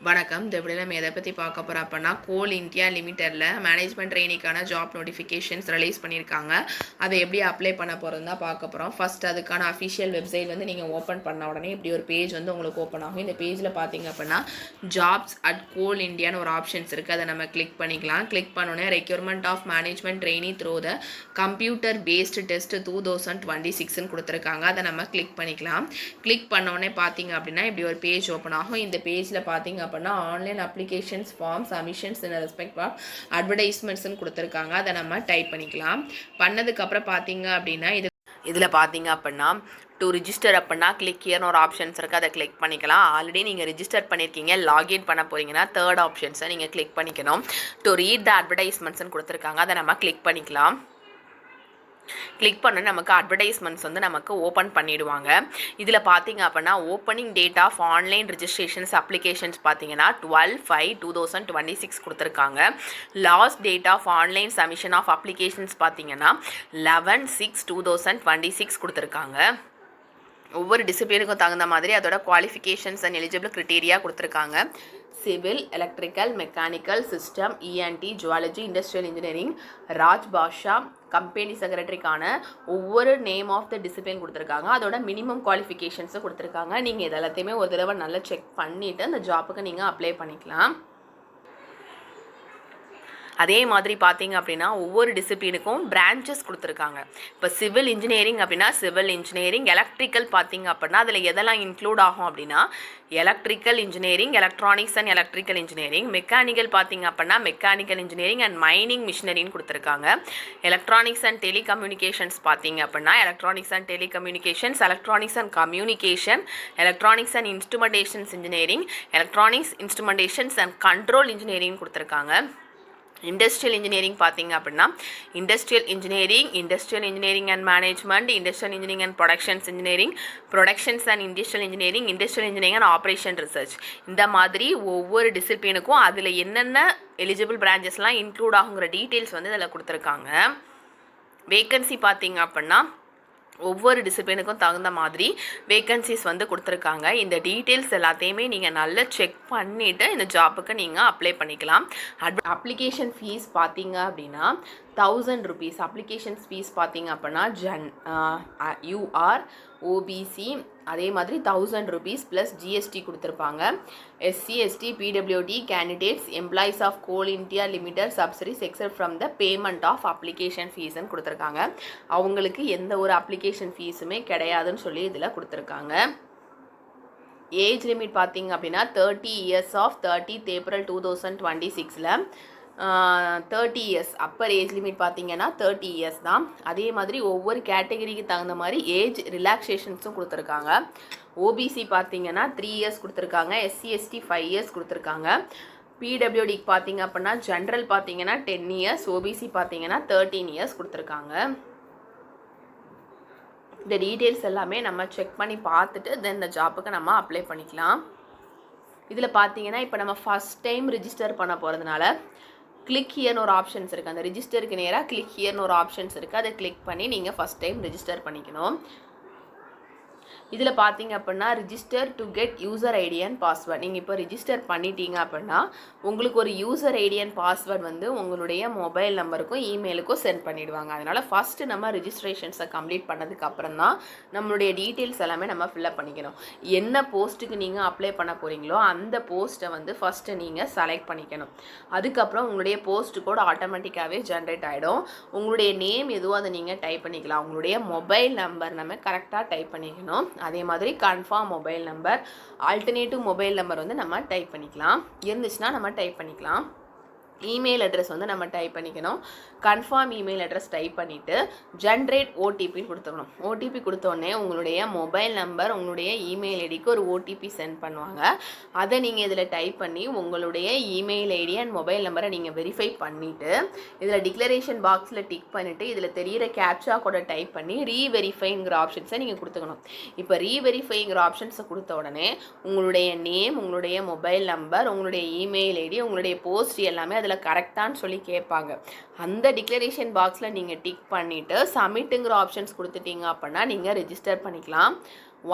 வணக்கம். இந்த வீடியோல நம்ம எதை பத்தி பார்க்க போறோம் அப்பன்னா, கோல் இந்தியா லிமிடெட்ல மேனேஜ்மென்ட் ட்ரெய்னிக்கான ஜாப் நோட்டிஃபிகேஷன்ஸ் ரிலீஸ் பண்ணியிருக்காங்க. அதை எப்படி அப்ளை பண்ண போறோம்னு தான் பார்க்க போறோம். ஃபர்ஸ்ட் அதுக்கான அஃபிஷியல் வெப்சைட் வந்து நீங்க ஓப்பன் பண்ண உடனே இப்படி ஒரு பேஜ் வந்து உங்களுக்கு ஓப்பன் ஆகும். இந்த பேஜ்ல பார்த்தீங்க அப்பன்னா, ஜாப்ஸ் அட் கோல் இந்தியான்னு ஒரு ஆப்ஷன்ஸ் இருக்கு. அதை நம்ம கிளிக் பண்ணிக்கலாம். கிளிக் பண்ணோனே recruitment of management trainee through the computer based test 2026ன்னு கொடுத்துருக்காங்க. அதை நம்ம கிளிக் பண்ணிக்கலாம். கிளிக் பண்ணோடனே பார்த்தீங்க அப்படின்னா இப்படி ஒரு பேஜ் ஓப்பன் ஆகும். இந்த பேஜில் பார்த்தீங்க அப்படின்னா online applications form submissions in respect of அட்வர்டைஸ்மெண்ட்ஸ்னு கொடுத்துருக்காங்க. அதை நம்ம டைப் பண்ணிக்கலாம். பண்ணதுக்கப்புறம் பார்த்தீங்க அப்படின்னா இதில் பார்த்தீங்க அப்படின்னா டு ரிஜிஸ்டர் அப்படின்னா கிளிக் ஹியர்னு ஒரு ஆப்ஷன்ஸ் இருக்குது. அதை கிளிக் பண்ணிக்கலாம். ஆல்ரெடி நீங்கள் ரிஜிஸ்டர் பண்ணியிருக்கீங்க, லாகின் பண்ண போகிறீங்கன்னா தேர்ட் ஆப்ஷன்ஸை நீங்கள் கிளிக் பண்ணிக்கணும். டு ரீட் த அட்வர்டைஸ்மெண்ட்ஸ்னு கொடுத்துருக்காங்க. அதை நம்ம கிளிக் பண்ணிக்கலாம். கிளிக் பண்ண நமக்கு அட்வர்டைஸ்மெண்ட்ஸ் வந்து நமக்கு ஓப்பன் பண்ணிவிடுவாங்க. இதில் பார்த்தீங்க அப்படின்னா opening date of online registrations applications பார்த்தீங்கன்னா 12/5/2026 கொடுத்துருக்காங்க. Last date of online submission of applications பார்த்தீங்கன்னா 11/6/2026 கொடுத்துருக்காங்க. ஒவ்வொரு டிசிப்ளினுக்கும் தகுந்த மாதிரி அதோட குவாலிஃபிகேஷன்ஸ் அண்ட் எலிஜிபிள் கிரிட்டீரியா கொடுத்துருக்காங்க. Civil, electrical, mechanical, system, ENT, zoology, industrial engineering, Raj Bhasha, company செக்ரட்டரிக்கான ஒவ்வொரு நேம் ஆஃப் த டிசிப்ளின் கொடுத்துருக்காங்க. அதோட மினிமம் குவாலிஃபிகேஷன்ஸும் கொடுத்துருக்காங்க. நீங்கள் இது எல்லாத்தையுமே ஒரு தடவை நல்லா செக் பண்ணிவிட்டு அந்த ஜாப்புக்கு நீங்கள் அப்ளை பண்ணிக்கலாம். அதே மாதிரி பார்த்தீங்க அப்படின்னா ஒவ்வொரு டிசிப்ளினுக்கும் பிரான்ச்சஸ் கொடுத்துருக்காங்க. இப்போ சிவில் இன்ஜினியரிங் அப்படின்னா சிவில் இன்ஜினியரிங், எலக்ட்ரிக்கல் பார்த்தீங்க அப்படின்னா அதில் எதெல்லாம் இன்க்ளூட் ஆகும் அப்படின்னா electrical engineering, electronics and electrical engineering. Mechanical பார்த்தீங்க அப்படின்னா மெக்கானிக்கல் இன்ஜினியரிங் அண்ட் மைனிங் மிஷினரின்னு கொடுத்துருக்காங்க. எலக்ட்ரானிக்ஸ் அண்ட் டெலிகம்யூனிகேஷன்ஸ் பார்த்தீங்க அப்படின்னா electronics and telecommunications, electronics and communication, electronics and instrumentations engineering, electronics instrumentations and control engineering கொடுத்துருக்காங்க. இண்டஸ்ட்ரியல் இன்ஜினியரிங் பார்த்தீங்க அப்படின்னா industrial engineering and management, industrial engineering and productions engineering, productions and industrial engineering and operation research. இந்த மாதிரி ஒவ்வொரு டிசிப்ளினுக்கும் அதில் என்னென்ன eligible பிரான்ச்சஸ்லாம் include ஆகுங்கிற details வந்து இதில் கொடுத்துருக்காங்க. வேக்கன்சி பார்த்தீங்க அப்படின்னா ஒவ்வொரு டிசிப்ளினுக்கும் தகுந்த மாதிரி வேக்கன்சிஸ் வந்து கொடுத்துருக்காங்க. இந்த டீட்டெயில்ஸ் எல்லாத்தையுமே நீங்கள் நல்லா செக் பண்ணிவிட்டு இந்த ஜாப்புக்கு நீங்கள் அப்ளை பண்ணிக்கலாம். அப்ளிகேஷன் ஃபீஸ் பார்த்தீங்க அப்படின்னா 1000 rupees. அப்ளிகேஷன் ஃபீஸ் பார்த்தீங்க அப்படின்னா யூஆர் ஓபிசி அதே மாதிரி 1000 rupees ப்ளஸ் ஜிஎஸ்டி கொடுத்துருப்பாங்க. SC ST PWD candidates employees of Coal India Limited subsidies except from the payment of application ஃபீஸ்ன்னு கொடுத்துருக்காங்க. அவங்களுக்கு எந்த ஒரு அப்ளிகேஷன் ஃபீஸுமே கிடையாதுன்னு சொல்லி இதில் கொடுத்துருக்காங்க. ஏஜ் லிமிட் பார்த்தீங்க அப்படின்னா 30 years ஆஃப் 30th April 2026ல் 30 years அப்பர் ஏஜ் லிமிட் பார்த்தீங்கன்னா 30 years தான். அதே மாதிரி ஒவ்வொரு கேட்டகரிக்கு தகுந்த மாதிரி ஏஜ் ரிலாக்ஸேஷன்ஸும் கொடுத்துருக்காங்க. ஓபிசி பார்த்தீங்கன்னா 3 years கொடுத்துருக்காங்க. எஸ்சி எஸ்டி 5 years கொடுத்துருக்காங்க. பிடபிள்யூடிக்கு பார்த்தீங்க அப்படின்னா ஜென்ரல் பார்த்தீங்கன்னா 10 years, ஓபிசி பார்த்தீங்கன்னா 13 years கொடுத்துருக்காங்க. இந்த டீட்டெயில்ஸ் எல்லாமே நம்ம செக் பண்ணி பார்த்துட்டு தென் இந்த ஜாப்புக்கு நம்ம அப்ளை பண்ணிக்கலாம். இதில் பார்த்தீங்கன்னா இப்போ நம்ம ஃபஸ்ட் டைம் ரிஜிஸ்டர் பண்ண போகிறதுனால கிளிக் ஹியர்னு ஒரு ஆப்ஷன்ஸ் இருக்குது. அந்த ரிஜிஸ்டருக்கு நேராக கிளிக் ஹியர்னு ஒரு ஆப்ஷன்ஸ் இருக்குது. அதை கிளிக் பண்ணி நீங்கள் ஃபஸ்ட் டைம் ரிஜிஸ்டர் பண்ணிக்கணும். இதில் பார்த்தீங்க அப்படின்னா register to get user ID and password. நீங்கள் இப்போ ரிஜிஸ்டர் பண்ணிட்டீங்க அப்படின்னா உங்களுக்கு ஒரு யூசர் ஐடி அண்ட் பாஸ்வேர்ட் வந்து உங்களுடைய மொபைல் நம்பருக்கும் இமெயிலுக்கும் சென்ட் பண்ணிவிடுவாங்க. அதனால் ஃபஸ்ட்டு நம்ம ரிஜிஸ்ட்ரேஷன்ஸை கம்ப்ளீட் பண்ணதுக்கப்புறம் தான் நம்மளுடைய டீட்டெயில்ஸ் எல்லாமே நம்ம ஃபில்அப் பண்ணிக்கணும். என்ன போஸ்ட்டுக்கு நீங்கள் அப்ளை பண்ண போகிறீங்களோ அந்த போஸ்ட்டை வந்து ஃபஸ்ட்டு நீங்கள் செலக்ட் பண்ணிக்கணும். அதுக்கப்புறம் உங்களுடைய போஸ்ட் கோட் ஆட்டோமேட்டிக்காகவே ஜென்ரேட் ஆகிடும். உங்களுடைய நேம் எதுவும் அதை நீங்கள் டைப் பண்ணிக்கலாம். உங்களுடைய மொபைல் நம்பர் நம்ம கரெக்டாக டைப் பண்ணிக்கணும். அதே மாதிரி confirm mobile number, alternative mobile number வந்து நம்ம டைப் பண்ணிக்கலாம். இருந்துச்சுன்னா நம்ம டைப் பண்ணிக்கலாம். இமெயில் அட்ரஸ் வந்து நம்ம டைப் பண்ணிக்கணும். கன்ஃபார்ம் இமெயில் அட்ரஸ் டைப் பண்ணிவிட்டு ஜென்ரேட் ஓடிபின்னு கொடுத்துக்கணும். ஓடிபி கொடுத்தோடனே உங்களுடைய மொபைல் நம்பர் உங்களுடைய இமெயில் ஐடிக்கு ஒரு ஓடிபி சென்ட் பண்ணுவாங்க. அதை நீங்கள் இதில் டைப் பண்ணி உங்களுடைய இமெயில் ஐடி அண்ட் மொபைல் நம்பரை நீங்கள் வெரிஃபை பண்ணிவிட்டு இதில் டிக்ளரேஷன் பாக்ஸில் டிக் பண்ணிவிட்டு இதில் தெரிகிற கேப்சா கூட டைப் பண்ணி ரீவெரிஃபைங்கிற ஆப்ஷன்ஸை நீங்கள் கொடுத்துக்கணும். இப்போ ரீவெரிஃபைங்கிற ஆப்ஷன்ஸை கொடுத்த உடனே உங்களுடைய நேம், உங்களுடைய மொபைல் நம்பர், உங்களுடைய இமெயில் ஐடி, உங்களுடைய போஸ்ட் எல்லாமே அதில் கரெக்டான்னு சொல்லி கேட்பாங்க. அந்த டிக்ளரேஷன் பாக்ஸில் நீங்கள் டிக் பண்ணிவிட்டு சப்மிட்டுங்கிற ஆப்ஷன்ஸ் கொடுத்துட்டீங்க அப்படின்னா நீங்கள் ரிஜிஸ்டர் பண்ணிக்கலாம்.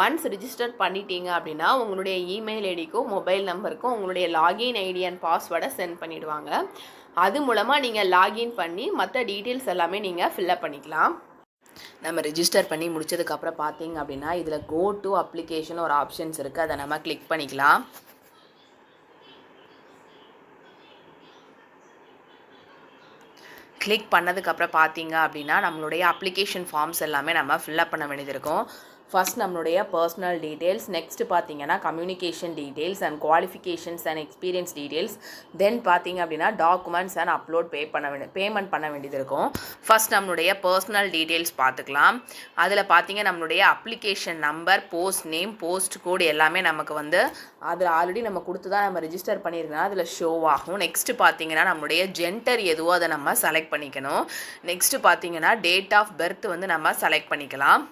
ஒன்ஸ் ரிஜிஸ்டர் பண்ணிட்டீங்க அப்படின்னா உங்களுடைய இமெயில் ஐடிக்கும் மொபைல் நம்பருக்கும் உங்களுடைய லாகின் ஐடி அண்ட் பாஸ்வேர்டை சென்ட் பண்ணிவிடுவாங்க. அது மூலமாக நீங்கள் லாகின் பண்ணி மற்ற டீட்டெயில்ஸ் எல்லாமே நீங்கள் ஃபில்அப் பண்ணிக்கலாம். நம்ம ரிஜிஸ்டர் பண்ணி முடிச்சதுக்கப்புறம் பார்த்தீங்க அப்படின்னா இதில் கோ டு அப்ளிகேஷன் ஒரு ஆப்ஷன்ஸ் இருக்குது, அதை நம்ம கிளிக் பண்ணிக்கலாம். கிளிக் பண்ணதுக்கப்புறம் பார்த்தீங்க அப்படின்னா நம்மளுடைய அப்ளிகேஷன் ஃபார்ம்ஸ் எல்லாமே நம்ம ஃபில்அப் பண்ண வேண்டியது இருக்கும். ஃபர்ஸ்ட் நம்மளுடைய பர்சனல் டீட்டெயில்ஸ், நெக்ஸ்ட் பார்த்தீங்கன்னா communication details and qualifications and experience details, then பார்த்தீங்க அப்படின்னா டாக்குமெண்ட்ஸ் அண்ட் அப்லோட் பேமெண்ட் பண்ண வேண்டியது இருக்கும். ஃபர்ஸ்ட் நம்மளுடைய பர்சனல் டீட்டெயில்ஸ் பார்த்துக்கலாம். அதில் பார்த்தீங்க நம்மளுடைய application number, post name, post code எல்லாமே நமக்கு வந்து அதில் ஆல்ரெடி நம்ம கொடுத்து தான் நம்ம ரிஜிஸ்டர் பண்ணியிருக்கோம், அதில் ஷோ ஆகும். நெக்ஸ்ட் பார்த்தீங்கன்னா நம்மளுடைய ஜெண்டர் எதுவோ அதை நம்ம செலக்ட் பண்ணிக்கணும். நெக்ஸ்ட் பார்த்தீங்கன்னா டேட் ஆஃப் பர்த் வந்து நம்ம செலக்ட் பண்ணிக்கலாம்.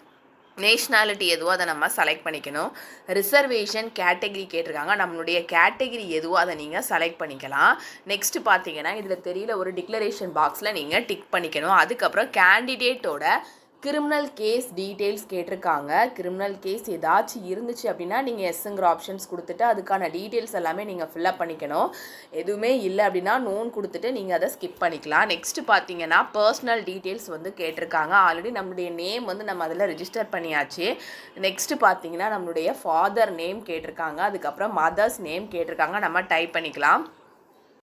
நேஷ்னாலிட்டி எதுவோ அதை நம்ம செலக்ட் பண்ணிக்கணும். ரிசர்வேஷன் கேட்டகிரி கேட்டிருக்காங்க, நம்மளுடைய கேட்டகிரி எதுவோ அதை நீங்கள் செலக்ட் பண்ணிக்கலாம். நெக்ஸ்ட் பார்த்தீங்கன்னா இதில் தெரியல ஒரு டிக்ளரேஷன் பாக்ஸில் நீங்கள் டிக் பண்ணிக்கணும். அதுக்கப்புறம் கேண்டிடேட்டோட கிரிமினல் கேஸ் டீட்டெயில்ஸ் கேட்டிருக்காங்க. கிரிமினல் கேஸ் ஏதாச்சும் இருந்துச்சு அப்படின்னா நீங்கள் எஸ்ங்கிற ஆப்ஷன்ஸ் கொடுத்துட்டு அதுக்கான டீட்டெயில்ஸ் எல்லாமே நீங்கள் ஃபில்அப் பண்ணிக்கணும். எதுவுமே இல்லை அப்படின்னா நோன் கொடுத்துட்டு நீங்கள் அதை ஸ்கிப் பண்ணிக்கலாம். நெக்ஸ்ட் பார்த்தீங்கன்னா பர்சனல் டீட்டெயில்ஸ் வந்து கேட்டிருக்காங்க. ஆல்ரெடி நம்மளுடைய நேம் வந்து நம்ம அதில் ரிஜிஸ்டர் பண்ணியாச்சு. நெக்ஸ்ட் பார்த்தீங்கன்னா நம்மளுடைய ஃபாதர் நேம் கேட்டிருக்காங்க, அதுக்கப்புறம் மதர்ஸ் நேம் கேட்டிருக்காங்க, நம்ம டைப் பண்ணிக்கலாம்.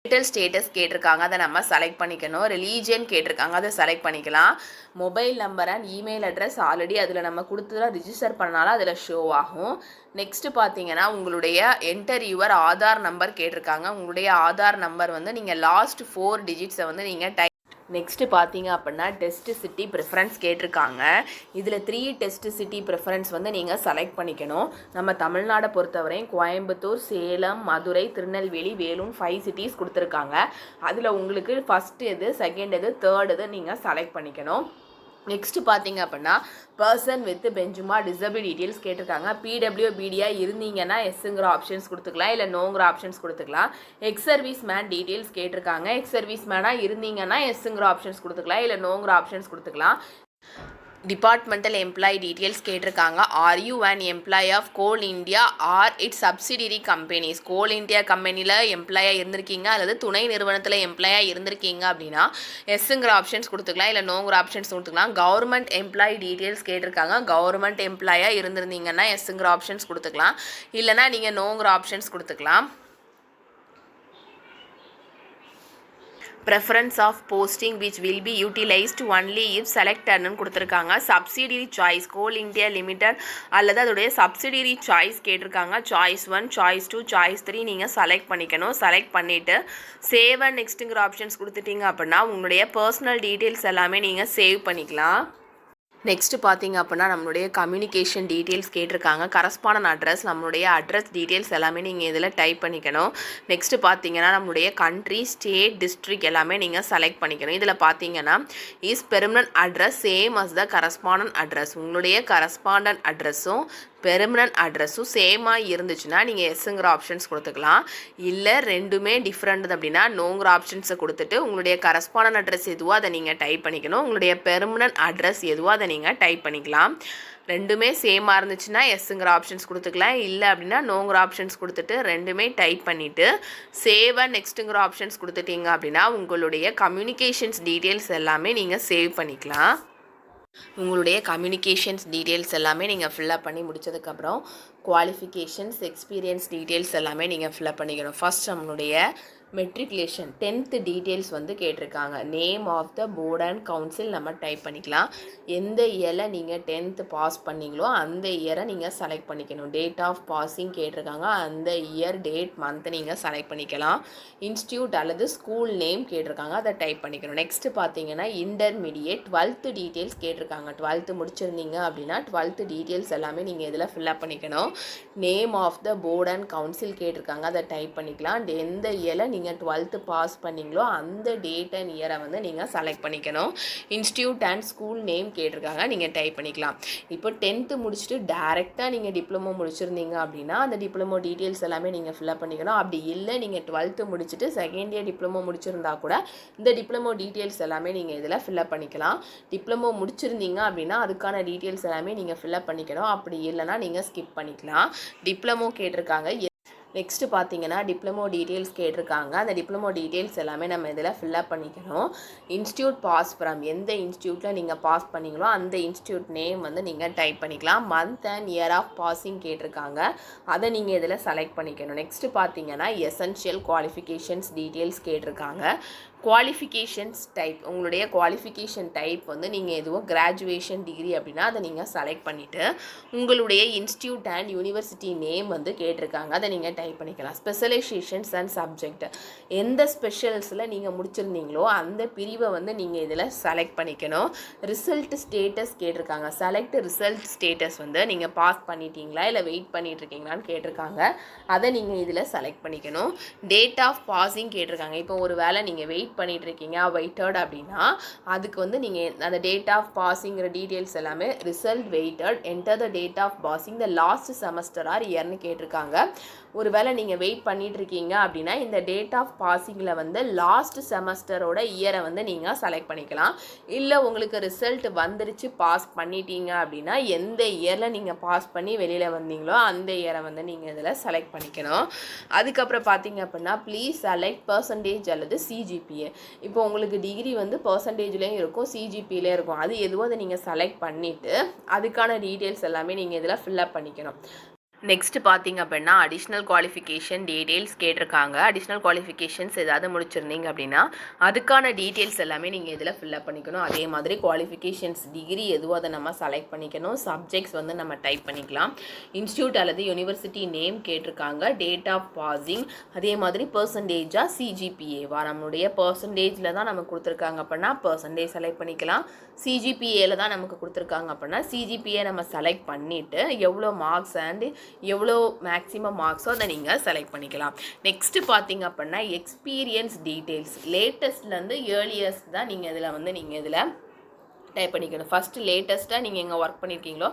டிஜிட்டல் ஸ்டேட்டஸ் கேட்டிருக்காங்க, அதை நம்ம செலக்ட் பண்ணிக்கணும். ரிலீஜியன் கேட்டிருக்காங்க, அதை செலக்ட் பண்ணிக்கலாம். Mobile number and email address already அதில் நம்ம கொடுத்துதான் ரிஜிஸ்டர் பண்ணனால அதில் ஷோ ஆகும். நெக்ஸ்ட்டு பார்த்தீங்கன்னா உங்களுடைய என்டர் யுவர் ஆதார் நம்பர் கேட்டிருக்காங்க. உங்களுடைய ஆதார் நம்பர் வந்து நீங்கள் லாஸ்ட் 4 டிஜிட்ஸை வந்து நீங்கள் நெக்ஸ்ட்டு பார்த்தீங்க அப்படின்னா டெஸ்ட் சிட்டி ப்ரிஃபரன்ஸ் கேட்டிருக்காங்க. இதில் 3 டெஸ்ட் சிட்டி ப்ரிஃபரன்ஸ் வந்து நீங்கள் செலக்ட் பண்ணிக்கணும். நம்ம தமிழ்நாடை பொறுத்தவரையும் கோயம்புத்தூர், சேலம், மதுரை, திருநெல்வேலி, வேலூர் 5 சிட்டிஸ் கொடுத்துருக்காங்க. அதில் உங்களுக்கு ஃபஸ்ட் எது, செகண்ட் எது, தேர்ட் எது நீங்கள் செலக்ட் பண்ணிக்கணும். நெக்ஸ்ட்டு பார்த்தீங்க அப்படின்னா person with benchmark disable details கேட்டிருக்காங்க. பிடபிள்யூபிடியா இருந்தீங்கன்னா எஸ்ங்கிற ஆப்ஷன்ஸ் கொடுத்துக்கலாம், இல்லை நோங்கிற ஆப்ஷன்ஸ் கொடுத்துக்கலாம். எக்ஸ் சர்வீஸ் மேன் டீட்டெயில்ஸ் கேட்டிருக்காங்க. எக்ஸ் சர்வீஸ் மேனாக இருந்தீங்கன்னா எஸ்ங்கிற ஆப்ஷன்ஸ் கொடுத்துக்கலாம், இல்லை நோங்கிற ஆப்ஷன்ஸ் கொடுத்துக்கலாம். டிபார்ட்மெண்டல் எம்ப்ளாயி டீட்டெயில்ஸ் கேட்டிருக்காங்க. Are you an employee of Coal India or its subsidiary companies? Coal India கம்பெனியில் எம்ப்ளாயாக இருந்திருக்கீங்க அல்லது துணை நிறுவனத்தில் எம்ப்ளாயாக இருந்திருக்கீங்க அப்படின்னா எஸ்ங்கிற ஆப்ஷன்ஸ் கொடுத்துக்கலாம், இல்லை நோங்கிற ஆப்ஷன்ஸ் கொடுத்துக்கலாம். கவர்மெண்ட் எம்ப்ளாயி டீட்டெயில்ஸ் கேட்டிருக்காங்க. கவர்மெண்ட் எம்ப்ளாயாக இருந்திருந்தீங்கன்னா எஸ்ங்கிற ஆப்ஷன்ஸ் கொடுத்துக்கலாம், இல்லைனா நீங்கள் நோங்கிற ஆப்ஷன்ஸ் கொடுத்துக்கலாம். preference of posting which will be utilized only if selected கொடுத்துருக்காங்க. சப்சிடியரி சாய்ஸ் கோல் இண்டியா லிமிடெட் அல்லது அதோடைய சப்சிடியரி சாய்ஸ் கேட்டிருக்காங்க. சாய்ஸ் 1, சாய்ஸ் 2, சாய்ஸ் 3 நீங்கள் செலக்ட் பண்ணிக்கணும். செலக்ட் பண்ணிவிட்டு சேவ் அண்ட் நெக்ஸ்ட்டுங்கிற ஆப்ஷன்ஸ் கொடுத்துட்டீங்க அப்படின்னா உங்களுடைய பர்சனல் டீட்டெயில்ஸ் எல்லாமே நீங்கள் சேவ் பண்ணிக்கலாம். நெக்ஸ்ட்டு பார்த்தீங்க அப்படின்னா நம்மளுடைய கம்யூனிகேஷன் டீட்டெயில்ஸ் கேட்டிருக்காங்க. கரஸ்பாண்டன்ட் அட்ரஸ், நம்மளுடைய அட்ரஸ் டீட்டெயில்ஸ் எல்லாமே நீங்கள் இதில் டைப் பண்ணிக்கணும். நெக்ஸ்ட்டு பார்த்தீங்கன்னா நம்மளுடைய கண்ட்ரி, ஸ்டேட், டிஸ்ட்ரிக்ட் எல்லாமே நீங்கள் செலக்ட் பண்ணிக்கணும். இதில் பார்த்தீங்கன்னா is permanent address same as the correspondent address. உங்களுடைய கரஸ்பாண்டன்ட் அட்ரஸும் பெர்மனன்ட் அட்ரஸும் சேமாக இருந்துச்சுன்னா நீங்கள் எஸ்ங்கிற ஆப்ஷன்ஸ் கொடுத்துக்கலாம். இல்லை ரெண்டுமே டிஃப்ரெண்ட் அப்படின்னா நோங்கிற ஆப்ஷன்ஸை கொடுத்துட்டு உங்களுடைய கரஸ்பாண்டன்ட் அட்ரஸ் எதுவோ அதை நீங்கள் டைப் பண்ணிக்கணும். உங்களுடைய பெர்மனன்ட் அட்ரஸ் எதுவோ அதை நீங்கள் டைப் பண்ணிக்கலாம். ரெண்டுமே சேமாக இருந்துச்சுன்னா எஸ்ங்கிற ஆப்ஷன்ஸ் கொடுத்துக்கலாம், இல்லை அப்படின்னா நோங்கிற ஆப்ஷன்ஸ் கொடுத்துட்டு ரெண்டுமே டைப் பண்ணிவிட்டு சேவ் அண்ட் நெக்ஸ்ட்டுங்கிற ஆப்ஷன்ஸ் கொடுத்துட்டீங்க அப்படின்னா உங்களுடைய கம்யூனிகேஷன்ஸ் டீட்டெயில்ஸ் எல்லாமே நீங்கள் சேவ் பண்ணிக்கலாம். உங்களுடைய கம்யூனிகேஷன்ஸ் டீட்டெயில்ஸ் எல்லாமே நீங்கள் ஃபில்அப் பண்ணி முடித்ததுக்கப்புறம் குவாலிஃபிகேஷன்ஸ், எக்ஸ்பீரியன்ஸ் டீட்டெயில்ஸ் எல்லாமே நீங்கள் ஃபில்அப் பண்ணிக்கணும். ஃபர்ஸ்ட் நம்மளுடைய மெட்ரிகுலேஷன் 10th டீட்டெயில்ஸ் வந்து கேட்டிருக்காங்க. Name of the board and council நம்ம டைப் பண்ணிக்கலாம். எந்த இயரில் நீங்கள் 10th பாஸ் பண்ணிங்களோ அந்த இயரை நீங்கள் செலக்ட் பண்ணிக்கணும். டேட் ஆஃப் பாஸிங் கேட்டிருக்காங்க. அந்த இயர், டேட், மந்த் நீங்கள் செலக்ட் பண்ணிக்கலாம். இன்ஸ்டியூட் அல்லது ஸ்கூல் நேம் கேட்டிருக்காங்க, அதை டைப் பண்ணிக்கணும். நெக்ஸ்ட்டு பார்த்தீங்கன்னா இன்டர்மீடியேட் 12th டீட்டெயில்ஸ் கேட்டிருக்காங்க. 12th முடிச்சிருந்தீங்க அப்படின்னா 12th டீட்டெயில்ஸ் எல்லாமே நீங்கள் இதில் ஃபில்அப் பண்ணிக்கணும். Name of the board and council கேட்டிருக்காங்க, அதை டைப் பண்ணிக்கலாம். எந்த இயரை நீங்கள் 12th பாஸ் பண்ணிங்களோ அந்த டேட் அண்ட் இயரை வந்து நீங்கள் செலக்ட் பண்ணிக்கணும். இன்ஸ்டியூட் அண்ட் ஸ்கூல் நேம் கேட்டிருக்காங்க, நீங்கள் டைப் பண்ணிக்கலாம். இப்போ 10th முடிச்சுட்டு டேரெக்டாக நீங்கள் டிப்ளமோ முடிச்சிருந்தீங்க அப்படின்னா அந்த டிப்ளமோ டீட்டெயில்ஸ் எல்லாமே நீங்கள் ஃபில்அப் பண்ணிக்கணும். அப்படி இல்லை நீங்கள் 12th முடிச்சுட்டு செகண்ட் இயர் டிப்ளமோ முடிச்சிருந்தா கூட இந்த டிப்ளமோ டீட்டெயில்ஸ் எல்லாமே நீங்கள் இதில் ஃபில்அப் பண்ணிக்கலாம். டிப்ளமோ முடிச்சிருந்தீங்க அப்படின்னா அதுக்கான டீட்டெயில்ஸ் எல்லாமே நீங்கள் ஃபில்அப் பண்ணிக்கணும். அப்படி இல்லைனா நீங்கள் ஸ்கிப் பண்ணிக்கலாம். டிப்ளமோ கேட்டிருக்காங்க. நெக்ஸ்ட்டு பார்த்தீங்கன்னா டிப்ளமோ டீட்டெயில்ஸ் கேட்டிருக்காங்க. அந்த டிப்ளமோ டீட்டெயில்ஸ் எல்லாமே நம்ம இதில் ஃபில்அப் பண்ணிக்கணும். இன்ஸ்டியூட் பாஸ் ஃப்ரம், எந்த இன்ஸ்டியூட்டில் நீங்கள் பாஸ் பண்ணீங்களோ அந்த இன்ஸ்டியூட் நேம் வந்து நீங்கள் டைப் பண்ணிக்கலாம். Month and year of passing கேட்டிருக்காங்க, அதை நீங்கள் இதில் செலக்ட் பண்ணிக்கணும். நெக்ஸ்ட்டு பார்த்தீங்கன்னா எசென்ஷியல் குவாலிஃபிகேஷன்ஸ் டீட்டெயில்ஸ் கேட்டிருக்காங்க. குவாலிஃபிகேஷன்ஸ் டைப், உங்களுடைய குவாலிஃபிகேஷன் டைப் வந்து நீங்கள் எதுவும் கிராஜுவேஷன் டிகிரி அப்படின்னா அதை நீங்கள் செலக்ட் பண்ணிவிட்டு உங்களுடைய இன்ஸ்டியூட் அண்ட் யூனிவர்சிட்டி நேம் வந்து கேட்டிருக்காங்க, அதை நீங்கள் டைப் பண்ணிக்கலாம். ஸ்பெஷலைசேஷன்ஸ் அண்ட் சப்ஜெக்ட், எந்த ஸ்பெஷல்ஸில் நீங்கள் முடிச்சிருந்தீங்களோ அந்த பிரிவை வந்து நீங்கள் இதில் செலக்ட் பண்ணிக்கணும். ரிசல்ட் ஸ்டேட்டஸ் கேட்டிருக்காங்க. செலக்ட் ரிசல்ட் ஸ்டேட்டஸ் வந்து நீங்கள் பாஸ் பண்ணிட்டீங்களா இல்லை வெயிட் பண்ணிட்டுருக்கீங்களான்னு கேட்டிருக்காங்க, அதை நீங்கள் இதில் செலக்ட் பண்ணிக்கணும். டேட் ஆஃப் பாசிங் கேட்டிருக்காங்க. இப்போ ஒரு வேளை நீங்கள் வெயிட் பண்ணிட்டு இருக்கீங்க வெயிட்டட் அப்படின்னா அதுக்கு வந்து நீங்கள் அந்த டேட் ஆஃப் பாசிங்கிற டீட்டெயில்ஸ் எல்லாமே result weighted enter the date of passing the last semester or இயர்னு கேட்டிருக்காங்க. ஒருவேளை நீங்கள் வெயிட் பண்ணிட்டு இருக்கீங்க அப்படின்னா இந்த டேட் ஆஃப் பாசிங்கில் வந்து லாஸ்ட் செமஸ்டரோட இயரை வந்து நீங்கள் செலக்ட் பண்ணிக்கலாம். இல்லை உங்களுக்கு ரிசல்ட் வந்துருச்சு பாஸ் பண்ணிட்டீங்க அப்படின்னா எந்த இயரில் நீங்கள் பாஸ் பண்ணி வெளியில் வந்தீங்களோ அந்த இயரை வந்து நீங்கள் இதில் செலக்ட் பண்ணிக்கணும். அதுக்கப்புறம் பார்த்தீங்க அப்படின்னா ப்ளீஸ் செலக்ட் பர்சன்டேஜ் அல்லது சிஜிபிஏ. இப்போ உங்களுக்கு டிகிரி வந்து பர்சன்டேஜ்லேயும் இருக்கும் சிஜிபிலேயும் இருக்கும், அது எதுவும் அதை நீங்கள் செலக்ட் பண்ணிவிட்டு அதுக்கான டீட்டெயில்ஸ் எல்லாமே நீங்கள் இதில் ஃபில்அப் பண்ணிக்கணும். நெக்ஸ்ட் பார்த்தீங்க அப்படின்னா அடிஷ்னல் குவாலிஃபிகேஷன் டீட்டெயில்ஸ் கேட்டிருக்காங்க. அடிஷ்னல் குவாலிஃபிகேஷன்ஸ் ஏதாவது முடிச்சிருந்தீங்க அப்படின்னா அதுக்கான டீட்டெயில்ஸ் எல்லாமே நீங்கள் இதில் ஃபில்அப் பண்ணிக்கணும். அதே மாதிரி குவாலிஃபிகேஷன்ஸ் டிகிரி எதுவோ அதை நம்ம செலக்ட் பண்ணிக்கணும். சப்ஜெக்ட்ஸ் வந்து நம்ம டைப் பண்ணிக்கலாம். இன்ஸ்டியூட் அல்லது யூனிவர்சிட்டி நேம் கேட்டிருக்காங்க. டேட் ஆஃப் பாசிங், அதே மாதிரி பர்சன்டேஜாக சிஜிபிஏவா, நம்மளுடைய பர்சன்டேஜில் தான் நமக்கு கொடுத்துருக்காங்க அப்படின்னா பர்சன்டேஜ் செலக்ட் பண்ணிக்கலாம். சிஜிபிஏல தான் நமக்கு கொடுத்துருக்காங்க அப்படின்னா சிஜிபிஏ நம்ம செலக்ட் பண்ணிவிட்டு எவ்வளோ மார்க்ஸ் அண்ட் எவ்வளோ மேக்ஸிமம் மார்க்ஸோ அதை நீங்கள் செலக்ட் பண்ணிக்கலாம். நெக்ஸ்ட்டு பார்த்தீங்க அப்படின்னா எக்ஸ்பீரியன்ஸ் டீட்டெயில்ஸ், லேட்டஸ்ட்லேருந்து ஏர்லியஸ்ட் தான் நீங்கள் இதில் வந்து நீங்கள் இதில் டைப் பண்ணிக்கணும். ஃபஸ்ட்டு லேட்டஸ்ட்டாக நீங்கள் எங்கே ஒர்க் பண்ணியிருக்கீங்களோ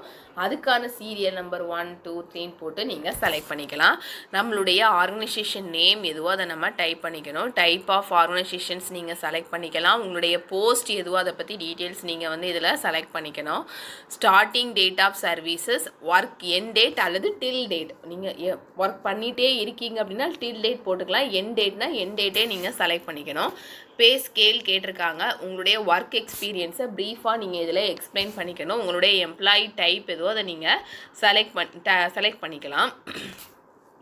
அதுக்கான சீரியல் நம்பர் 1 2 3 போட்டு நீங்கள் செலக்ட் பண்ணிக்கலாம். நம்மளுடைய ஆர்கனைசேஷன் நேம் எதுவோ அதை நம்ம டைப் பண்ணிக்கணும். டைப் ஆஃப் ஆர்கனைசேஷன்ஸ் நீங்கள் செலக்ட் பண்ணிக்கலாம். உங்களுடைய போஸ்ட் எதுவோ அதை பற்றி டீட்டெயில்ஸ் நீங்கள் வந்து இதில் செலக்ட் பண்ணிக்கணும். Starting date of services, work in date அல்லது டில் டேட், நீங்கள் ஒர்க் பண்ணிகிட்டே இருக்கீங்க அப்படின்னா டில் டேட் போட்டுக்கலாம். என் டேட்னா என் டேட்டே நீங்கள் செலக்ட் பண்ணிக்கணும். பே ஸ்கேல் கேட்டிருக்காங்க. உங்களுடைய ஒர்க் எக்ஸ்பீரியன்ஸை ப்ரீஃபாக நீங்கள் இதில் எக்ஸ்பிளைன் பண்ணிக்கணும். உங்களுடைய எம்ப்ளாயி டைப் எதுவோ அதை நீங்கள் செலக்ட் பண்ணிக்கலாம்.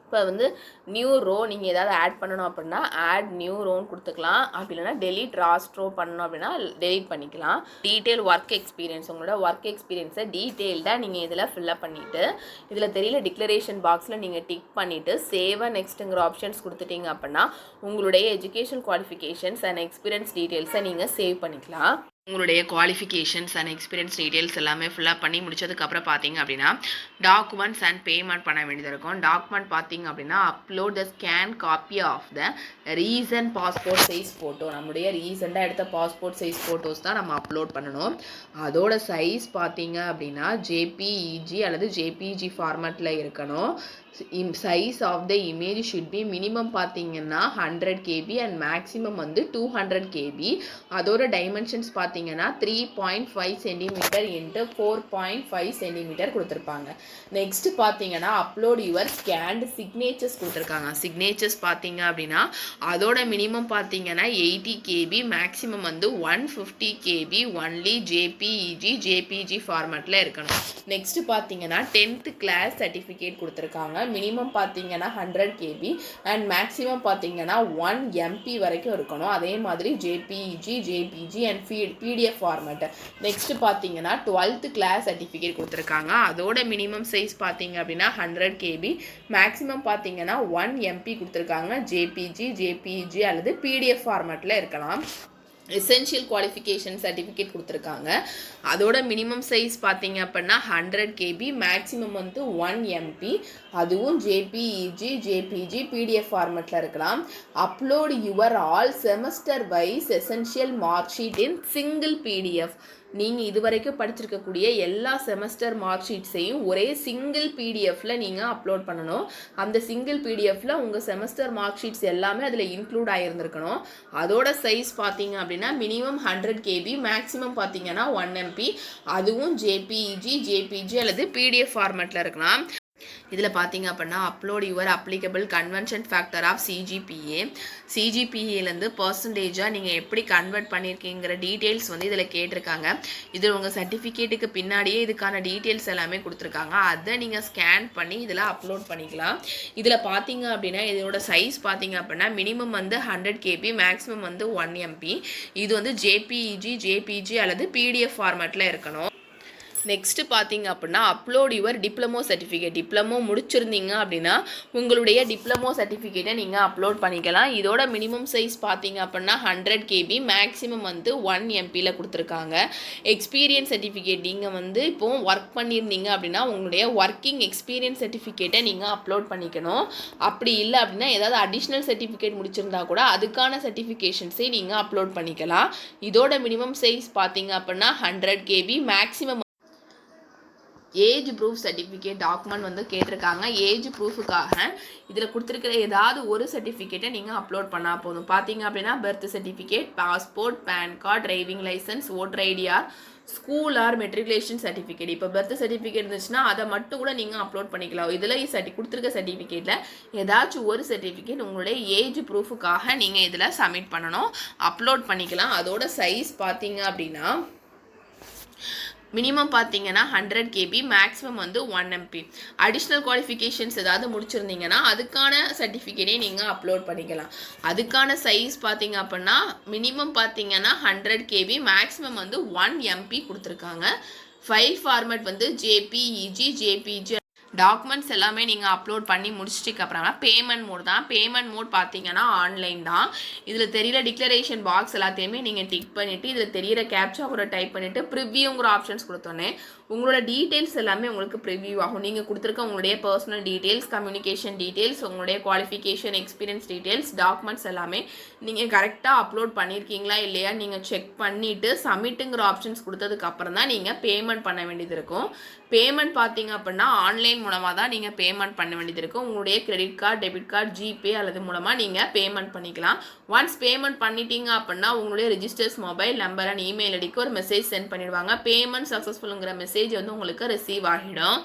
இப்போ வந்து நியூ ரோ நீங்கள் ஏதாவது ஆட் பண்ணணும் அப்படின்னா ஆட் நியூ ரோன்னு கொடுத்துக்கலாம். அப்படி இல்லைனா டெலீட் ராஸ்ட்ரோ பண்ணணும் அப்படின்னா டெலீட் பண்ணிக்கலாம். டீட்டெயில் ஒர்க் எக்ஸ்பீரியன்ஸ், உங்களோட ஒர்க் எக்ஸ்பீரியன்ஸை டீட்டெயில்டாக நீங்கள் இதில் ஃபில்அப் பண்ணிவிட்டு இதில் தெரியல டிக்ளரேஷன் பாக்ஸில் நீங்கள் டிக் பண்ணிவிட்டு சேவ் அண்ட் நெக்ஸ்ட்டுங்கிற ஆப்ஷன்ஸ் கொடுத்துட்டீங்க அப்படின்னா உங்களுடைய எஜுகேஷன் குவாலிஃபிகேஷன்ஸ் அண்ட் எக்ஸ்பீரியன்ஸ் டீட்டெயில்ஸை நீங்கள் சேவ் பண்ணிக்கலாம். உங்களுடைய குவாலிஃபிகேஷன்ஸ் அண்ட் எக்ஸ்பீரியன்ஸ் டீட்டெயில்ஸ் எல்லாமே ஃபில்அப் பண்ணி முடிச்சதுக்கப்புறம் பார்த்தீங்க அப்படின்னா டாக்குமெண்ட்ஸ் அண்ட் பேமெண்ட் பண்ண வேண்டியது இருக்கும். டாக்குமெண்ட் பார்த்தீங்க அப்படின்னா upload the scan copy of the recent passport size photo, நம்முடைய ரீசெண்டாக எடுத்த பாஸ்போர்ட் சைஸ் ஃபோட்டோஸ் தான் நம்ம அப்லோட் பண்ணணும். அதோட சைஸ் பார்த்தீங்க அப்படின்னா ஜேபிஇஜி அல்லது ஜேபிஜி ஃபார்மேட்டில் இருக்கணும். Size of the image should be minimum பார்த்தீங்கன்னா 100 KB அண்ட் மேக்ஸிமம் வந்து 200 KB. அதோட டைமென்ஷன்ஸ் பார்த்தீங்கன்னா 3.5 சென்டிமீட்டர் இன்ட்டு 4.5 சென்டிமீட்டர் கொடுத்துருப்பாங்க. நெக்ஸ்ட் பார்த்தீங்கன்னா அப்லோட் யுவர் ஸ்கேன்டு சிக்னேச்சர்ஸ் கொடுத்துருக்காங்க. சிக்னேச்சர்ஸ் பார்த்தீங்க அப்படின்னா அதோட மினிமம் பார்த்தீங்கன்னா 80 KB, மேக்ஸிமம் வந்து 150 KB ஒன்லி ஜேபிஜி ஃபார்மேட்டில் இருக்கணும். நெக்ஸ்ட் பார்த்தீங்கன்னா 10th கிளாஸ் சர்டிஃபிகேட் கொடுத்துருக்காங்க. மினிமம் பார்த்தீங்கன்னா 100 KB அண்ட் மேக்ஸிமம் பார்த்தீங்கன்னா 1 MB வரைக்கும் இருக்கணும். அதே மாதிரி JPG and PDF format. Next பார்த்தீங்கன்னா 12th கிளாஸ் சர்டிஃபிகேட் கொடுத்துருக்காங்க. அதோட மினிமம் சைஸ் பார்த்தீங்க அப்படின்னா 100 KB, மேக்ஸிமம் பார்த்தீங்கன்னா 1 MB கொடுத்துருக்காங்க. ஜேபிஜி அல்லது பிடிஎஃப் ஃபார்மேட்டில் இருக்கலாம். எசென்ஷியல் குவாலிஃபிகேஷன் சர்டிஃபிகேட் கொடுத்துருக்காங்க. அதோட மினிமம் சைஸ் பார்த்தீங்க அப்படின்னா 100 KB, மேக்ஸிமம் வந்து 1 MB. அதுவும் ஜேபிஇஜி, ஜேபிஜி, பிடிஎஃப் ஃபார்மெட்டில் இருக்கலாம். Upload your all semester wise essential mark sheet in single PDF. நீங்கள் இதுவரைக்கும் படிச்சிருக்கக்கூடிய எல்லா செமஸ்டர் மார்க் ஷீட்ஸையும் ஒரே சிங்கிள் பிடிஎஃப்ல நீங்கள் அப்லோட் பண்ணணும். அந்த சிங்கிள் பிடிஎஃப்ல உங்கள் செமஸ்டர் மார்க் ஷீட்ஸ் எல்லாமே அதில் இன்க்ளூட் ஆகியிருந்திருக்கணும். அதோட சைஸ் பார்த்தீங்க அப்படின்னா மினிமம் 100 KB, மேக்ஸிமம் பார்த்தீங்கன்னா 1 MB. அதுவும் ஜேபிஇஜி, ஜேபிஜி அல்லது பிடிஎஃப் ஃபார்மெட்டில் இருக்கலாம். இதில் பார்த்தீங்க அப்படின்னா upload your applicable convention factor of CGPA. சிஜிபிஏலேருந்து பர்சன்டேஜாக நீங்கள் எப்படி கன்வெர்ட் பண்ணியிருக்கீங்கிற டீட்டெயில்ஸ் வந்து இதில் கேட்டிருக்காங்க. இதில் உங்கள் சர்டிஃபிகேட்டுக்கு பின்னாடியே இதுக்கான டீட்டெயில்ஸ் எல்லாமே கொடுத்துருக்காங்க. அதை நீங்கள் ஸ்கேன் பண்ணி இதில் அப்லோட் பண்ணிக்கலாம். இதில் பார்த்தீங்க அப்படின்னா இதோட சைஸ் பார்த்தீங்க அப்படின்னா மினிமம் வந்து 100 KB, மேக்ஸிமம் வந்து 1 MB. இது வந்து ஜேபிஇஜி, ஜேபிஜி அல்லது பிடிஎஃப் ஃபார்மேட்டில் இருக்கணும். நெக்ஸ்ட்டு பார்த்தீங்க அப்படின்னா upload your diploma certificate. Diploma முடிச்சிருந்தீங்க அப்படின்னா உங்களுடைய டிப்ளமோ சர்டிஃபிகேட்டை நீங்கள் அப்லோட் பண்ணிக்கலாம். இதோட மினிமம் சைஸ் பார்த்தீங்க அப்படின்னா 100 KB, மேக்ஸிமம் வந்து 1 MBயில் கொடுத்துருக்காங்க. எக்ஸ்பீரியன்ஸ் சர்டிஃபிகேட் நீங்கள் வந்து இப்போது ஒர்க் பண்ணியிருந்தீங்க அப்படின்னா உங்களுடைய ஒர்க்கிங் எக்ஸ்பீரியன்ஸ் சர்டிஃபிகேட்டை நீங்கள் அப்லோட் பண்ணிக்கணும். அப்படி இல்லை அப்படின்னா ஏதாவது அடிஷ்னல் சர்டிஃபிகேட் முடிச்சிருந்தா கூட அதுக்கான சர்டிஃபிகேஷன்ஸை நீங்கள் அப்லோட் பண்ணிக்கலாம். இதோட மினிமம் சைஸ் பார்த்தீங்க அப்படின்னா 100 KB, maximum age proof certificate document வந்து கேட்டிருக்காங்க. ஏஜ் ப்ரூஃபுக்காக இதில் கொடுத்துருக்கிற ஏதாவது ஒரு சர்டிஃபிகேட்டை நீங்கள் அப்லோட் பண்ணால் போதும். பார்த்தீங்க அப்படின்னா birth certificate, passport, PAN card, driving licence, voter ITR, school or matriculation certificate. இப்போ பர்த் சர்டிஃபிகேட் இருந்துச்சுன்னா அதை மட்டும் கூட நீங்கள் அப்லோட் பண்ணிக்கலாம். இதில் கொடுத்துருக்க சர்டிஃபிகேட்டில் ஏதாச்சும் ஒரு சர்டிஃபிகேட் உங்களுடைய ஏஜ் ப்ரூஃபுக்காக நீங்கள் இதில் சப்மிட் பண்ணணும், அப்லோட் பண்ணிக்கலாம். அதோட சைஸ் பார்த்தீங்க அப்படின்னா மினிமம் பார்த்தீங்கன்னா 100 KB, மேக்ஸிமம் வந்து 1 MB. அடிஷ்னல் குவாலிஃபிகேஷன்ஸ் ஏதாவது முடிச்சிருந்தீங்கன்னா அதுக்கான சர்டிஃபிகேட்டே நீங்கள் அப்லோட் பண்ணிக்கலாம். அதுக்கான சைஸ் பார்த்தீங்க அப்படின்னா மினிமம் பார்த்தீங்கன்னா 100 KB, மேக்ஸிமம் வந்து 1 MB கொடுத்துருக்காங்க. ஃபைல் ஃபார்மேட் வந்து ஜேபிஇஜி, ஜேபிஜி. டாக்குமெண்ட்ஸ் எல்லாமே நீங்கள் அப்லோட் பண்ணி முடிச்சிட்டு அப்புறமா பேமெண்ட் மோட் தான். பேமெண்ட் மோட் பார்த்தீங்கன்னா ஆன்லைன் தான். இதில் தெரியல டிக்ளரேஷன் பாக்ஸ் எல்லாத்தையுமே நீங்கள் டிக் பண்ணிவிட்டு இதில் தெரியிற கேப்சா கூட டைப் பண்ணிவிட்டு ப்ரிவ்யூங்கிற ஆப்ஷன்ஸ் கொடுத்தோன்னே உங்களோட டீட்டெயில்ஸ் எல்லாமே உங்களுக்கு ப்ரிவ்யூ ஆகும். நீங்கள் கொடுத்துருக்க உங்களுடைய பர்சனல் டீட்டெயில்ஸ், கம்யூனிகேஷன் டீட்டெயில்ஸ், உங்களுடைய குவாலிஃபிகேஷன், எக்ஸ்பீரியன்ஸ் டீட்டெயில்ஸ், டாக்குமெண்ட்ஸ் எல்லாமே நீங்கள் கரெக்டாக அப்லோட் பண்ணியிருக்கீங்களா இல்லையா நீங்கள் செக் பண்ணிவிட்டு சப்மிட்டுங்கிற ஆப்ஷன்ஸ் கொடுத்ததுக்கப்புறம் தான் நீங்கள் பேமெண்ட் பண்ண வேண்டியது இருக்கும். பேமெண்ட் பார்த்தீங்க அப்படின்னா ஆன்லைன் மூலமாக தான் நீங்கள் பேமெண்ட் பண்ண வேண்டியது இருக்கும். உங்களுடைய credit card, debit card, GPay அல்லது மூலமாக நீங்கள் பேமெண்ட் பண்ணிக்கலாம். ஒன்ஸ் பேமெண்ட் பண்ணிட்டீங்க அப்படின்னா உங்களுடைய registers mobile number and email ஐடிக்கு ஒரு மெசேஜ் சென்ட் பண்ணிடுவாங்க. பேமெண்ட் சக்ஸஸ்ஃபுல்லுங்கிற மெசேஜ் வந்து உங்களுக்கு ரிசீவ் ஆகிடும்.